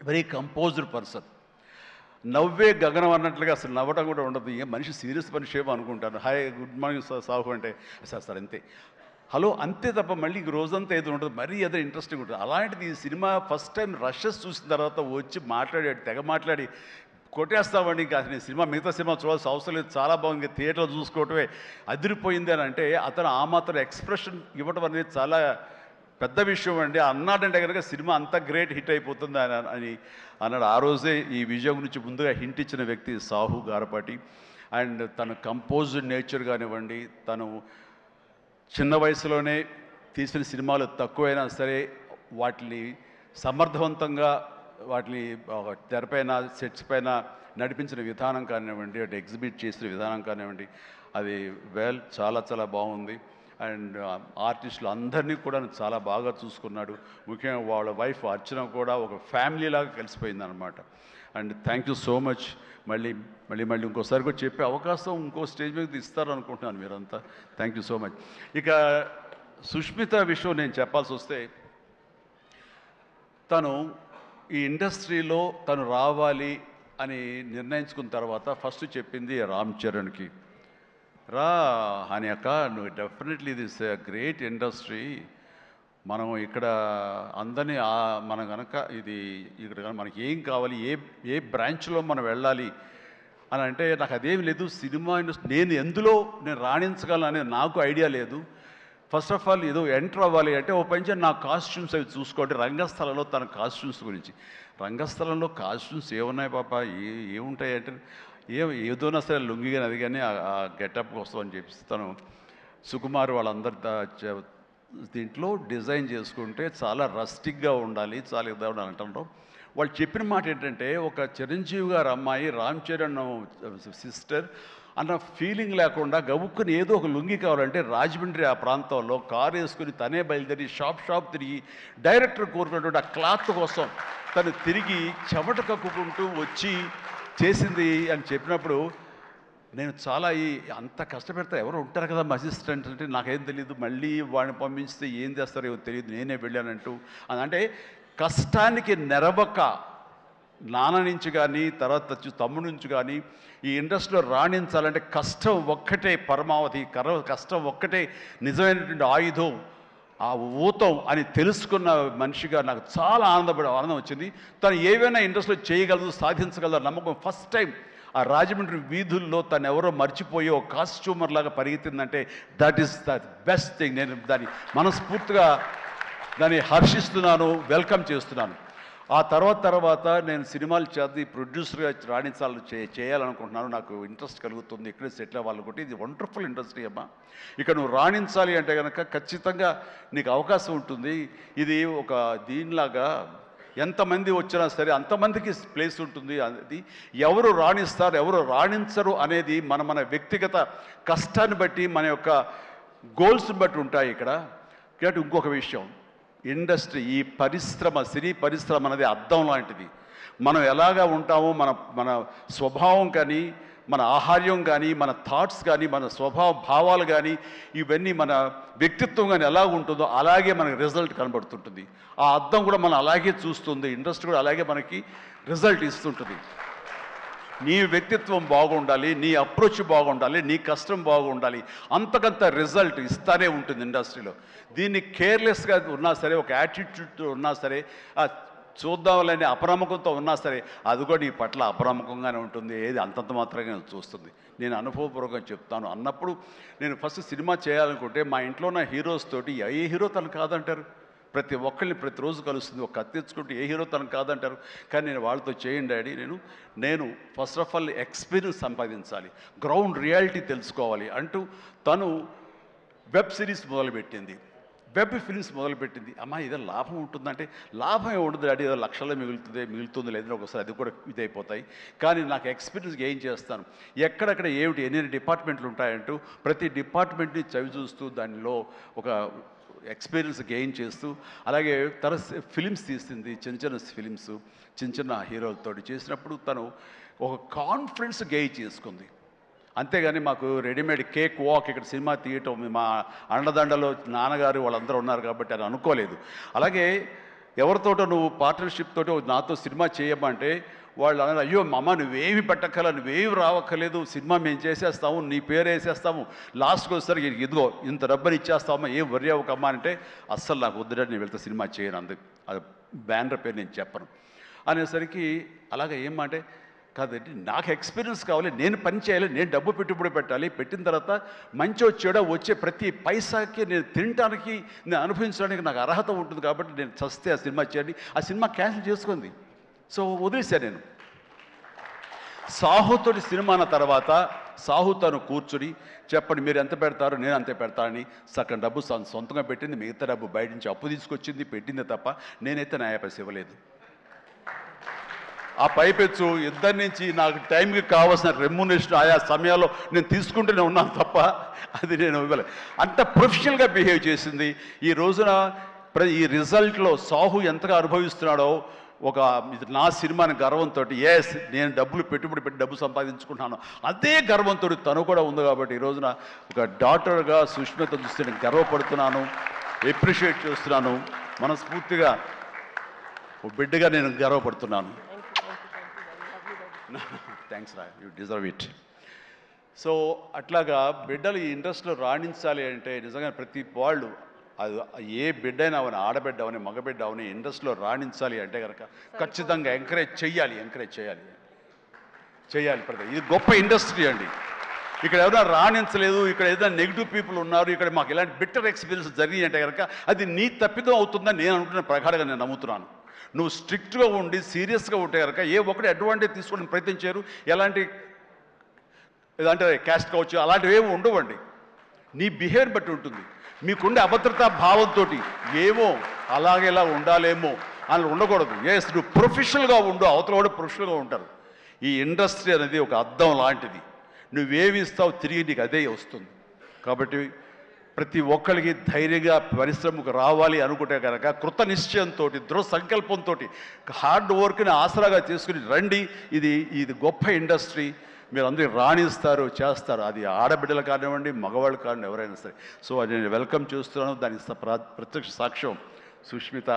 Very composed person. నవ్వే గగనం అన్నట్లుగా అసలు నవ్వటం కూడా ఉండదు. ఏ మనిషి సీరియస్ మనిషి ఏమో అనుకుంటాను. హాయ్ గుడ్ మార్నింగ్ సాహు అంటే సార్ అంతే, హలో అంతే తప్ప మళ్ళీ ఇంక రోజంతా ఏదో ఉంటుంది, మరీ ఏదో ఇంట్రెస్టింగ్ ఉంటుంది. అలాంటిది ఈ సినిమా ఫస్ట్ టైం రషెస్ చూసిన తర్వాత వచ్చి మాట్లాడాడు, తెగ మాట్లాడి కొట్టేస్తామండి. ఇంకా అసలు సినిమా మిగతా సినిమా చూడాల్సిన అవసరం లేదు, చాలా బాగుంది, థియేటర్లో చూసుకోవటమే అదిరిపోయింది అని అంటే అతను ఆ మాత్రం ఎక్స్ప్రెషన్ ఇవ్వటం అనేది చాలా పెద్ద విషయం అండి. అన్నాడంటే కనుక సినిమా అంత గ్రేట్ హిట్ అయిపోతుంది అని అన్నాడు. ఆ రోజే ఈ విజయం గురించి ముందుగా హింట్ ఇచ్చిన వ్యక్తి సాహు గారపాటి. అండ్ తన కంపోజ్డ్ నేచర్ కానివ్వండి, తను చిన్న వయసులోనే తీసిన సినిమాలు తక్కువైనా సరే వాటిని సమర్థవంతంగా వాటిని తెరపైన సెట్స్ పైన నడిపించిన విధానం కానివ్వండి, అటు ఎగ్జిబిట్ చేసిన విధానం కానివ్వండి, అది చాలా చాలా బాగుంది. అండ్ ఆర్టిస్టులు అందరినీ కూడా చాలా బాగా చూసుకున్నాడు. ముఖ్యంగా వాళ్ళ వైఫ్ అర్చన కూడా ఒక ఫ్యామిలీలాగా కలిసిపోయింది అనమాట. And thank you so much. మళ్ళీ మళ్ళీ మళ్ళీ ఇంకోసారి కూడా చెప్పే అవకాశం ఇంకో స్టేజ్ మీద ఇస్తారు అనుకుంటున్నాను మీరంతా. Thank you so much. ఇక సుష్మిత విషయం నేను చెప్పాల్సి వస్తే, తను ఈ ఇండస్ట్రీలో తను రావాలి అని నిర్ణయించుకున్న తర్వాత ఫస్ట్ చెప్పింది రామ్ చరణ్కి, రా అని అక్క, నువ్వు డెఫినెట్లీ దిస్ గ్రేట్ ఇండస్ట్రీ, మనం ఇక్కడ అందరినీ మనం కనుక ఇది ఇక్కడ మనకి ఏం కావాలి, ఏ బ్రాంచ్లో మనం వెళ్ళాలి అని అంటే నాకు అదేమి లేదు. సినిమా ఇండస్ట్రీ నేను రాణించగలను అనేది నాకు ఐడియా లేదు. ఫస్ట్ ఆఫ్ ఆల్ ఏదో ఎంటర్ అవ్వాలి అంటే ఓ పని నా కాస్ట్యూమ్స్ అవి చూసుకోండి. రంగస్థలంలో తన కాస్ట్యూమ్స్ గురించి, రంగస్థలంలో కాస్ట్యూమ్స్ ఏమున్నాయి పాప, ఏముంటాయి అంటే ఏదోనా సరే లుంగి కానీ అది కానీ ఆ గెటప్ వస్తామని చెప్పి తను సుకుమార్ వాళ్ళందరి దీంట్లో డిజైన్ చేసుకుంటే చాలా రస్టిక్గా ఉండాలి, చాలా ఇదా ఉండాలి అంటారు. వాళ్ళు చెప్పిన మాట ఏంటంటే, ఒక చిరంజీవి గారు అమ్మాయి రామ్ చరణ్ సిస్టర్ అన్న ఫీలింగ్ లేకుండా గబుక్కుని ఏదో ఒక లుంగి కావాలంటే రాజమండ్రి ఆ ప్రాంతంలో కారు వేసుకుని తనే బయలుదేరి షాప్ తిరిగి డైరెక్టర్ కోరుకున్నటువంటి ఆ క్లాత్ కోసం తను తిరిగి చెమట కక్కుకుంటూ వచ్చి చేసింది అని చెప్పినప్పుడు నేను చాలా అంత కష్టపెడతా ఎవరు ఉంటారు కదా మా అసిస్టెంట్ అంటే నాకేం తెలియదు, మళ్ళీ వాడిని పంపిస్తే ఏం చేస్తారో ఏమో తెలియదు, నేనే వెళ్ళానంటూ అంటే కష్టానికి నెరవక నాన్న నుంచి కానీ తర్వాత తమ్ముడి నుంచి కానీ ఈ ఇండస్ట్రీలో రాణించాలంటే కష్టం ఒక్కటే పరమావధి, కష్టం ఒక్కటే నిజమైనటువంటి ఆయుధం, ఆ ఊతం అని తెలుసుకున్న మనిషిగా నాకు చాలా ఆనందం వచ్చింది. తను ఏవైనా ఇండస్ట్రీలో చేయగలదు, సాధించగలదు నమ్మకం. ఫస్ట్ టైం ఆ రాజమండ్రి వీధుల్లో తను ఎవరో మర్చిపోయి ఒక కాస్ట్యూమర్ లాగా పరిగెత్తిందంటే that is the best thing. నేను దాన్ని మనస్ఫూర్తిగా దాన్ని హర్షిస్తున్నాను, వెల్కమ్ చేస్తున్నాను. ఆ తర్వాత నేను సినిమాలు చేసి ప్రొడ్యూసర్గా చేయాలనుకుంటున్నాను. నాకు ఇంట్రెస్ట్ కలుగుతుంది, ఇక్కడే సెటిల్ అవ్వాలనుకుంటే ఇది వండర్ఫుల్ ఇండస్ట్రీ అమ్మా. ఇక నువ్వు రాణించాలి అంటే కనుక ఖచ్చితంగా నీకు అవకాశం ఉంటుంది. ఇది ఒక దీనిలాగా ఎంతమంది వచ్చినా సరే అంతమందికి ప్లేస్ ఉంటుంది. అది ఎవరు రాణిస్తారు ఎవరు రాణించరు అనేది మన వ్యక్తిగత కష్టాన్ని బట్టి, మన యొక్క గోల్స్ని బట్టి ఉంటాయి ఇక్కడ. కాబట్టి ఇంకొక విషయం, ఇండస్ట్రీ ఈ సినీ పరిశ్రమ అనేది అద్దం లాంటిది. మనం ఎలాగా ఉంటామో మన స్వభావం కానీ, మన ఆహార్యం కానీ, మన థాట్స్ కానీ, మన స్వభావ భావాలు కానీ, ఇవన్నీ మన వ్యక్తిత్వం కానీ ఎలా ఉంటుందో అలాగే మనకి రిజల్ట్ కనబడుతుంటుంది. ఆ అద్దం కూడా మనం అలాగే చూస్తుంది, ఇండస్ట్రీ కూడా అలాగే మనకి రిజల్ట్ ఇస్తుంటుంది. నీ వ్యక్తిత్వం బాగుండాలి, నీ అప్రోచ్ బాగుండాలి, నీ కష్టం బాగుండాలి, అంతకంత రిజల్ట్ ఇస్తానే ఉంటుంది ఇండస్ట్రీలో. దీన్ని కేర్లెస్గా ఉన్నా సరే, ఒక యాటిట్యూడ్ ఉన్నా సరే, చూద్దాంలేని అప్రమకంతో ఉన్నా సరే అది కూడా నీ పట్ల అప్రమకంగానే ఉంటుంది, ఏది అంతంత మాత్రంగా చూస్తుంది. నేను అనుభవపూర్వకంగా చెప్తాను. అన్నప్పుడు నేను ఫస్ట్ సినిమా చేయాలనుకుంటే మా ఇంట్లో ఉన్న హీరోస్ తోటి ఏ హీరో తను కాదంటారు, ప్రతి ఒక్కరిని ప్రతిరోజు కలుస్తుంది, ఒక కత్తి తెచ్చుకుంటే ఏ హీరో తను కాదంటారు. కానీ నేను వాళ్ళతో చేయండి డాడీ, నేను ఫస్ట్ ఆఫ్ ఆల్ ఎక్స్పీరియన్స్ సంపాదించాలి, గ్రౌండ్ రియాలిటీ తెలుసుకోవాలి అంటూ తను వెబ్ సిరీస్ మొదలుపెట్టింది, వెబ్ ఫిల్మ్స్ మొదలుపెట్టింది. అమ్మా ఏదో లాభం ఉంటుందంటే లాభం ఉండదు డాడీ, ఏదో లక్షల్లో మిగులుతుంది లేదని ఒకసారి అది కూడా ఇదైపోతాయి. కానీ నాకు ఎక్స్పీరియన్స్ గెయిన్ చేస్తాను, ఎక్కడెక్కడ ఏమిటి ఎన్ని డిపార్ట్మెంట్లు ఉంటాయంటూ ప్రతి డిపార్ట్మెంట్ని చవి చూస్తూ దానిలో ఒక ఎక్స్పీరియన్స్ గెయిన్ చేస్తూ, అలాగే తన ఫిలిమ్స్ తీసింది, చిన్న ఫిలిమ్స్ చిన్న హీరోలతో చేసినప్పుడు తను ఒక కాన్ఫిడెన్స్ గెయిన్ చేసుకుంది. అంతేగాని మాకు రెడీమేడ్ కేక్ వాక్ ఇక్కడ సినిమా తీయటం మా అండదండలో నాన్నగారు వాళ్ళందరూ ఉన్నారు కాబట్టి అని అనుకోలేదు. అలాగే ఎవరితోటో నువ్వు పార్ట్నర్షిప్ తోటి నాతో సినిమా చేయమంటే వాళ్ళు అన్నారు, అయ్యో అమ్మ నువ్వేమి పెట్టక్కల, నువ్వేమి రావక్కర్లేదు, సినిమా మేము చేసేస్తాము, నీ పేరు వేసేస్తాము, లాస్ట్కి వచ్చేసరికి ఇదిగో ఇంత డబ్బని ఇచ్చేస్తామమ్మా, ఏం వర్రీ అవ్వకమ్మా అంటే అస్సలు నాకు వద్దుడంటే నేను వెళ్తే సినిమా చేయను, అందుకు అది బ్యానర్ పేరు నేను చెప్పను అనేసరికి అలాగే ఏమంటే కాదండి నాకు ఎక్స్పీరియన్స్ కావాలి, నేను పని చేయాలి, నేను డబ్బు పెట్టుబడి పెట్టాలి, పెట్టిన తర్వాత మంచి వచ్చేడా వచ్చే ప్రతి పైసాకి నేను తినడానికి నేను అనుభవించడానికి నాకు అర్హత ఉంటుంది కాబట్టి నేను చస్తే ఆ సినిమా చేయండి, ఆ సినిమా క్యాన్సిల్ చేసుకుంది. సో వదిలేశాను నేను. సాహుతోటి సినిమా అన్న తర్వాత సాహు తను కూర్చుని చెప్పండి మీరు ఎంత పెడతారు, నేను అంతే పెడతానని సగం డబ్బు సొంతంగా పెట్టింది, మిగతా డబ్బు బయట నుంచి అప్పు తీసుకొచ్చింది పెట్టింది తప్ప నేనైతే నా పైసలు ఇవ్వలేదు. ఆ పైపెచ్చు ఇద్దరి నుంచి నాకు టైంకి కావాల్సిన రెమ్యునరేషన్ ఆయా సమయాల్లో నేను తీసుకుంటూనే ఉన్నాను తప్ప అది నేను ఇవ్వలేదు. అంత ప్రొఫెషనల్గా బిహేవ్ చేసింది. ఈ రోజున ఈ రిజల్ట్లో సాహు ఎంతగా అనుభవిస్తున్నాడో ఒక నా సినిమాని గర్వంతో, ఎస్ నేను డబ్బులు పెట్టుబడి పెట్టి డబ్బు సంపాదించుకుంటున్నాను అదే గర్వంతో తను కూడా ఉంది. కాబట్టి ఈ రోజున ఒక డాటర్గా సుష్మిత చూస్తే నేను గర్వపడుతున్నాను, ఎప్రిషియేట్ చేస్తున్నాను, మనస్ఫూర్తిగా ఒక బిడ్డగా నేను గర్వపడుతున్నాను. థ్యాంక్స్ రా, యూ డిజర్వ్ ఇట్. సో అట్లాగా బిడ్డలు ఈ ఇండస్ట్రీలో రాణించాలి అంటే నిజంగా ప్రతి వాళ్ళు అది ఏ బిడ్డ అయినా అవని, ఆడబిడ్డ అవని, మగబిడ్డ అవని ఇండస్ట్రీలో రాణించాలి అంటే కనుక ఖచ్చితంగా ఎంకరేజ్ చేయాలి ప్రతి. ఇది గొప్ప ఇండస్ట్రీ అండి. ఇక్కడ ఎవరైనా రాణించలేదు, ఇక్కడ ఏదైనా నెగిటివ్ పీపుల్ ఉన్నారు, ఇక్కడ మాకు ఇలాంటి బిట్టర్ ఎక్స్పీరియన్స్ జరిగి అంటే కనుక అది నీ తప్పిదం అవుతుందని నేను అనుకున్న ప్రకారంగా నేను నమ్ముతున్నాను. నువ్వు స్ట్రిక్ట్గా ఉండి సీరియస్గా ఉంటే కనుక ఏ ఒక్కటి అడ్వాంటేజ్ తీసుకోవడానికి ప్రయత్నించారు, ఎలాంటి ఏదంటే క్యాస్ట్ కావచ్చు అలాంటివి ఏమి ఉండవండి. నీ బిహేవియర్ బట్టి ఉంటుంది. మీకుండే అభద్రతా భావంతో ఏమో అలాగేలా ఉండాలేమో అని ఉండకూడదు. ఎస్ నువ్వు ప్రొఫెషనల్గా ఉండు, అవతల కూడా ప్రొఫెషనల్గా ఉంటారు. ఈ ఇండస్ట్రీ అనేది ఒక అద్దం లాంటిది, నువ్వేమి ఇస్తావు తిరిగి నీకు అదే వస్తుంది. కాబట్టి ప్రతి ఒక్కరికి ధైర్యంగా పరిశ్రమకు రావాలి అనుకుంటే కనుక కృత నిశ్చయంతో, దృఢ సంకల్పంతో, హార్డ్ వర్క్ని ఆసరాగా చేసుకుని రండి. ఇది గొప్ప ఇండస్ట్రీ, మీరు అందరూ రాణిస్తారు, చేస్తారు. అది ఆడబిడ్డలు కానివ్వండి, మగవాళ్ళు కానివ్వండి, ఎవరైనా సరే. సో అది నేను వెల్కమ్ చేస్తున్నాను. దానికి ప్రత్యక్ష సాక్ష్యం సుష్మిత,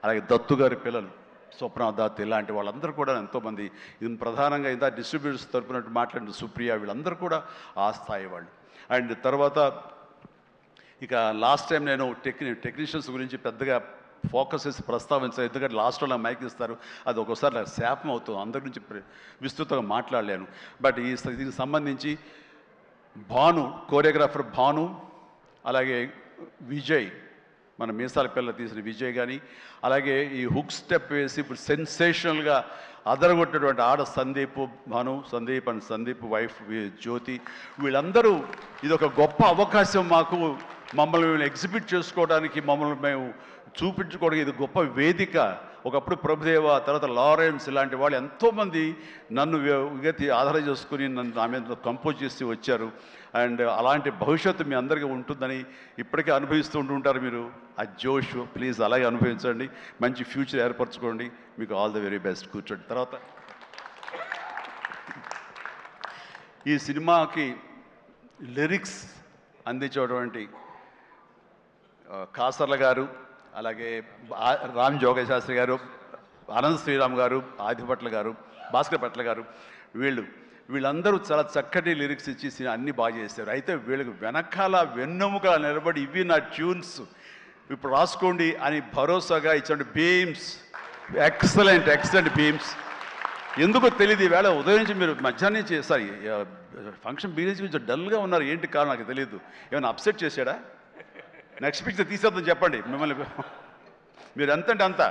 అలాగే దత్తు గారి పిల్లలు స్వప్న దత్, ఇలాంటి వాళ్ళందరూ కూడా ఎంతోమంది, ఇది ప్రధానంగా ఇంత డిస్ట్రిబ్యూటర్స్ తరపునట్టు మాట్లాడిన సుప్రియ, వీళ్ళందరూ కూడా ఆ స్థాయి వాళ్ళు. అండ్ తర్వాత ఇక లాస్ట్ టైం నేను టెక్నీషియన్స్ గురించి పెద్దగా ఫోకస్ చేసి ప్రస్తావించాను, ఎందుకంటే లాస్ట్లో నాకు మైక్ ఇస్తారు, అది ఒక్కోసారి నాకు శాపం అవుతుంది, అందరి గురించి విస్తృతంగా మాట్లాడలేను. బట్ దీనికి సంబంధించి భాను, కోరియోగ్రాఫర్ భాను, అలాగే విజయ్, మన మీసాల పిల్ల తీసిన విజయ్ కానీ, అలాగే ఈ హుక్ స్టెప్ వేసి ఇప్పుడు సెన్సేషనల్గా అదరగొట్టినటువంటి ఆడ సందీప్ వైఫ్ జ్యోతి, వీళ్ళందరూ ఇది ఒక గొప్ప అవకాశం మాకు, మమ్మల్ని మేము ఎగ్జిబిట్ చేసుకోవడానికి, మమ్మల్ని మేము చూపించుకోవడానికి ఇది గొప్ప వేదిక. ఒకప్పుడు ప్రభుదేవ, తర్వాత లారెన్స్, ఇలాంటి వాళ్ళు ఎంతోమంది నన్ను ఆధారం చేసుకుని నన్ను నా మీద కంపోజ్ చేసి వచ్చారు. అండ్ అలాంటి భవిష్యత్తు మీ అందరికీ ఉంటుందని ఇప్పటికే అనుభవిస్తూ ఉంటుంటారు మీరు. ఆ జోష్ ప్లీజ్ అలాగే అనుభవించండి, మంచి ఫ్యూచర్ ఏర్పరచుకోండి. మీకు ఆల్ ద వెరీ బెస్ట్. కూర్చోండి. తర్వాత ఈ సినిమాకి లిరిక్స్ అందించేటువంటి కాసర్ల గారు, అలాగే రామ్ జోగ శాస్త్రి గారు, అనంత శ్రీరామ్ గారు, ఆదిపట్ల గారు, భాస్కర్ పట్ల గారు, వీళ్ళందరూ చాలా చక్కటి లిరిక్స్ ఇచ్చి అన్నీ బాగా చేశారు. అయితే వీళ్ళకి వెనకాల వెన్నెముక నిలబడి ఇవి నా ట్యూన్స్ ఇప్పుడు రాసుకోండి అని భరోసాగా ఇచ్చిన బీమ్స్, ఎక్సలెంట్ బీమ్స్. ఎందుకో తెలియదు, ఈవేళ ఉదయం నుంచి మీరు మధ్యాహ్నం నుంచి సారీ ఫంక్షన్ బీరేజ్ కొంచెం డల్గా ఉన్నారు, ఏంటి కారణం నాకు తెలియదు. ఏమైనా అప్సెట్ చేశాడా? నెక్స్ట్ పిక్చర్ తీసేద్దాం చెప్పండి మిమ్మల్ని. మీరు ఎంతంటే అంత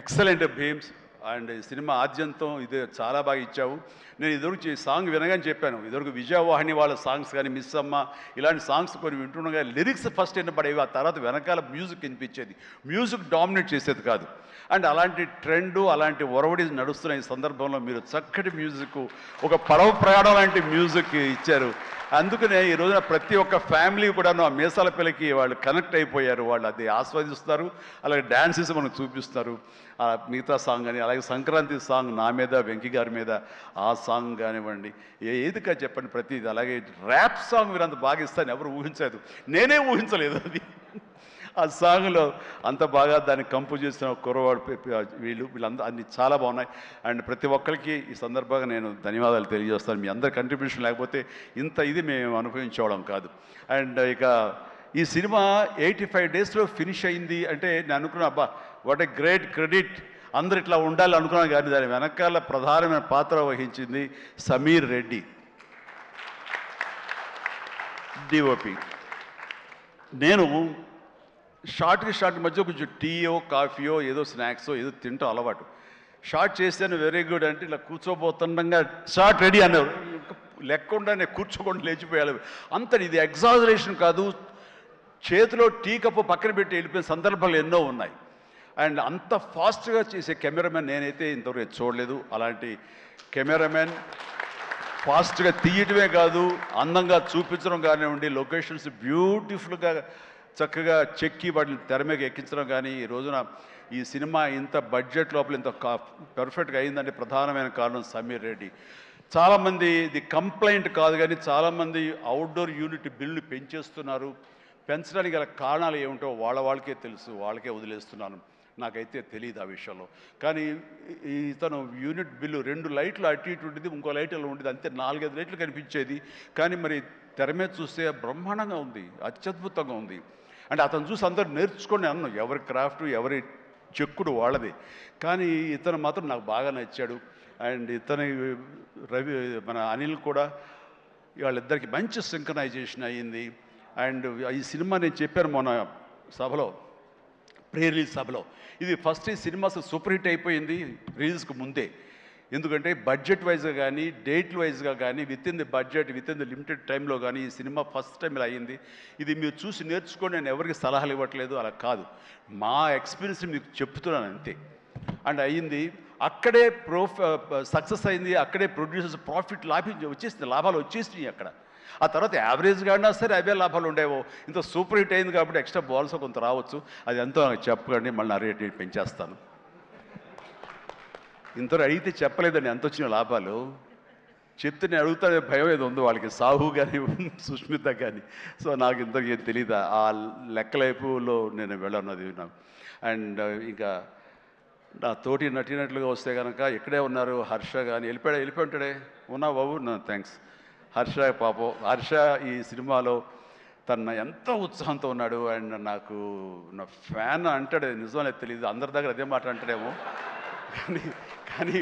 ఎక్సలెంట్ భీమ్స్. అండ్ సినిమా ఆద్యంతం ఇది చాలా బాగా ఇచ్చావు. నేను ఇదివరకు సాంగ్ వినగానే చెప్పాను, ఇదివరకు విజయవాహిని వాళ్ళ సాంగ్స్ కానీ, మిస్ అమ్మ, ఇలాంటి సాంగ్స్ కొన్ని వింటుండగా లిరిక్స్ ఫస్ట్ వినపడేవి, ఆ తర్వాత వెనకాల మ్యూజిక్ వినిపించేది, మ్యూజిక్ డామినేట్ చేసేది కాదు. అండ్ అలాంటి ట్రెండు, అలాంటి ఒరవడి నడుస్తున్న ఈ సందర్భంలో మీరు చక్కటి మ్యూజిక్, ఒక పడవ ప్రయాణం లాంటి మ్యూజిక్ ఇచ్చారు. అందుకనే ఈ రోజున ప్రతి ఒక్క ఫ్యామిలీ కూడాను ఆ మీసాల పిల్లకి వాళ్ళు కనెక్ట్ అయిపోయారు, వాళ్ళు అది ఆస్వాదిస్తారు, అలాగే డ్యాన్సెస్ మనకు చూపిస్తారు. మిగతా సాంగ్ కానీ, అలాగే సంక్రాంతి సాంగ్ నా మీద, వెంకీ గారి మీద, ఆ సాంగ్ కానివ్వండి, ఏదిగా చెప్పండి ప్రతిది. అలాగే ర్యాప్ సాంగ్ మీరు అంత బాగా ఇస్తాను ఎవరు ఊహించలేదు, నేనే ఊహించలేదు అది. ఆ సాంగ్లో అంత బాగా దాన్ని కంపోజ్ చేసిన కుర్రవాడు వీళ్ళందరూ అన్ని చాలా బాగున్నాయి. అండ్ ప్రతి ఒక్కరికి ఈ సందర్భంగా నేను ధన్యవాదాలు తెలియజేస్తాను. మీ అందరి కంట్రిబ్యూషన్ లేకపోతే ఇంత ఇది మేము అనుభవించేవాళ్ళం కాదు. అండ్ ఇక ఈ సినిమా 85 డేస్లో ఫినిష్ అయింది అంటే నేను అనుకున్నా, అబ్బా వాట్ ఏ గ్రేట్ క్రెడిట్, అందరు ఇట్లా ఉండాలి అనుకున్నాను. కానీ దాని వెనకాల ప్రధానమైన పాత్ర వహించింది సమీర్ రెడ్డి, డిఓపి. నేను షార్ట్ మధ్య కొంచెం టీయో కాఫీయో ఏదో స్నాక్సో ఏదో తింటూ అలవాటు. షార్ట్ చేశాను, వెరీ గుడ్ అంటే ఇలా కూర్చోబోతుండగా షార్ట్ రెడీ అన్నారు. లెక్కకుండా నేను కూర్చోకుండా లేచిపోయాలి. అంత ఇది ఎగ్జాజరేషన్ కాదు, చేతిలో టీ కప్పు పక్కన పెట్టి వెళ్ళిపోయిన సందర్భాలు ఎన్నో ఉన్నాయి. అండ్ అంత ఫాస్ట్గా చేసే కెమెరామెన్ నేనైతే ఇంతవరకు చూడలేదు. అలాంటి కెమెరామెన్ ఫాస్ట్గా తీయటమే కాదు, అందంగా చూపించడం కానివ్వండి, లొకేషన్స్ బ్యూటిఫుల్గా చక్కగా చెక్కి వాటిని తెర మీద ఎక్కించడం కానీ, ఈ రోజున ఈ సినిమా ఇంత బడ్జెట్ లోపల ఇంత పర్ఫెక్ట్గా అయిందంటే ప్రధానమైన కారణం సమీర్ రెడ్డి. చాలామంది ఇది కంప్లైంట్ కాదు కానీ చాలామంది అవుట్డోర్ యూనిట్ బిల్లు పెంచేస్తున్నారు. పెంచడానికి గల కారణాలు ఏమిటో వాళ్ళకే తెలుసు, వాళ్ళకే వదిలేస్తున్నాను, నాకైతే తెలియదు ఆ విషయంలో. కానీ ఇతను యూనిట్ బిల్లు 2 లైట్లు అటు ఇటు ఉండేది, ఇంకో లైట్ అలా ఉండేది, అంతే 4-5 లైట్లు కనిపించేది. కానీ మరి తెర మీద చూస్తే బ్రహ్మాండంగా ఉంది, అత్యద్భుతంగా ఉంది. అంటే అతను చూసి అందరూ నేర్చుకొని అన్నాను, ఎవరి క్రాఫ్ట్ ఎవరి చెక్కుడు వాళ్ళది. కానీ ఇతను మాత్రం నాకు బాగా నచ్చాడు. అండ్ ఇతని మన అనిల్ కూడా, వాళ్ళిద్దరికి మంచి సింక్రనైజేషన్ అయ్యింది. అండ్ ఈ సినిమా నేను చెప్పాను మొన్న సభలో, ప్రీ రిలీజ్ సభలో, ఇది ఫస్ట్ ఈ సినిమా సూపర్ హిట్ అయిపోయింది రిలీజ్కి ముందే. ఎందుకంటే బడ్జెట్ వైజ్గా కానీ డేట్ వైజ్గా కానీ with in the budget with in the limited టైంలో కానీ ఈ సినిమా ఫస్ట్ టైం ఇలా అయ్యింది. ఇది మీరు చూసి నేర్చుకొని నేను ఎవరికి సలహాలు ఇవ్వట్లేదు, అలా కాదు, మా ఎక్స్పీరియన్స్ మీకు చెప్తున్నాను అంతే. అండ్ అయ్యింది, అక్కడే సక్సెస్ అయింది, అక్కడే ప్రొడ్యూసర్స్ ప్రాఫిట్ లాభాలు వచ్చేసినాయి అక్కడ. ఆ తర్వాత యావరేజ్గా అయినా సరే అవే లాభాలు ఉండేవో. ఇంత సూపర్ హిట్ అయింది కాబట్టి ఎక్స్ట్రా బాల్స్ కొంత రావచ్చు, అది ఎంతో నాకు చెప్పకండి, మళ్ళీ నా రేట్ పెంచేస్తాను. ఇంతలో అడిగితే చెప్పలేదండి ఎంత వచ్చిన లాభాలు, చెప్తే నేను అడుగుతానే భయం ఏదో ఉందో వాళ్ళకి, సాహు కానీ సుష్మిత కానీ. సో నాకు ఇంతకేం తెలియదు, ఆ లెక్కలైపులో నేను వెళ్ళన్నది నాకు. అండ్ ఇంకా నా తోటి నటినట్లుగా వస్తే కనుక ఇక్కడే ఉన్నారు హర్ష కానీ, వెళ్ళిపోయి ఉంటాడే, ఉన్నా బాబు థ్యాంక్స్. హర్ష పాపం, హర్ష ఈ సినిమాలో తన ఎంతో ఉత్సాహంతో ఉన్నాడు. అండ్ నాకు నా ఫ్యాన్ అంటాడు, నిజమనే తెలియదు, అందరి దగ్గర అదే మాట అంటాడేమో. కానీ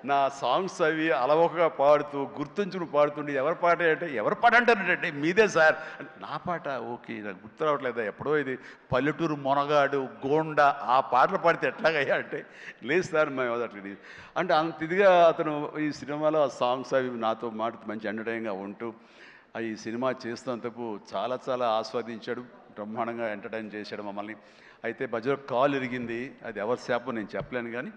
నా సాంగ్స్ అవి అలవోకగా పాడుతూ గుర్తుంచుకుని పాడుతుండే, ఎవరి పాట అంటే ఎవరి పాట అంటారంటే మీదే సార్, నా పాట ఓకే నాకు గుర్తు రావట్లేదా, ఎప్పుడో ఇది పల్లెటూరు మొనగాడు గోండా ఆ పాటలు పాడితే ఎట్లాగయ్యా అంటే, లేదు సార్ మేము అట్లా అంటే అంత ఇదిగా అతను ఈ సినిమాలో ఆ సాంగ్స్ అవి నాతో మాట మంచి ఎంటర్టైన్గా ఉంటూ ఈ సినిమా చేస్తున్నందుకు చాలా చాలా ఆస్వాదించాడు, బ్రహ్మాండంగా ఎంటర్టైన్ చేశాడు మమ్మల్ని. అయితే మధ్యలో కాలు ఇరిగింది, అది ఎవరి శాపం నేను చెప్పలేను. కానీ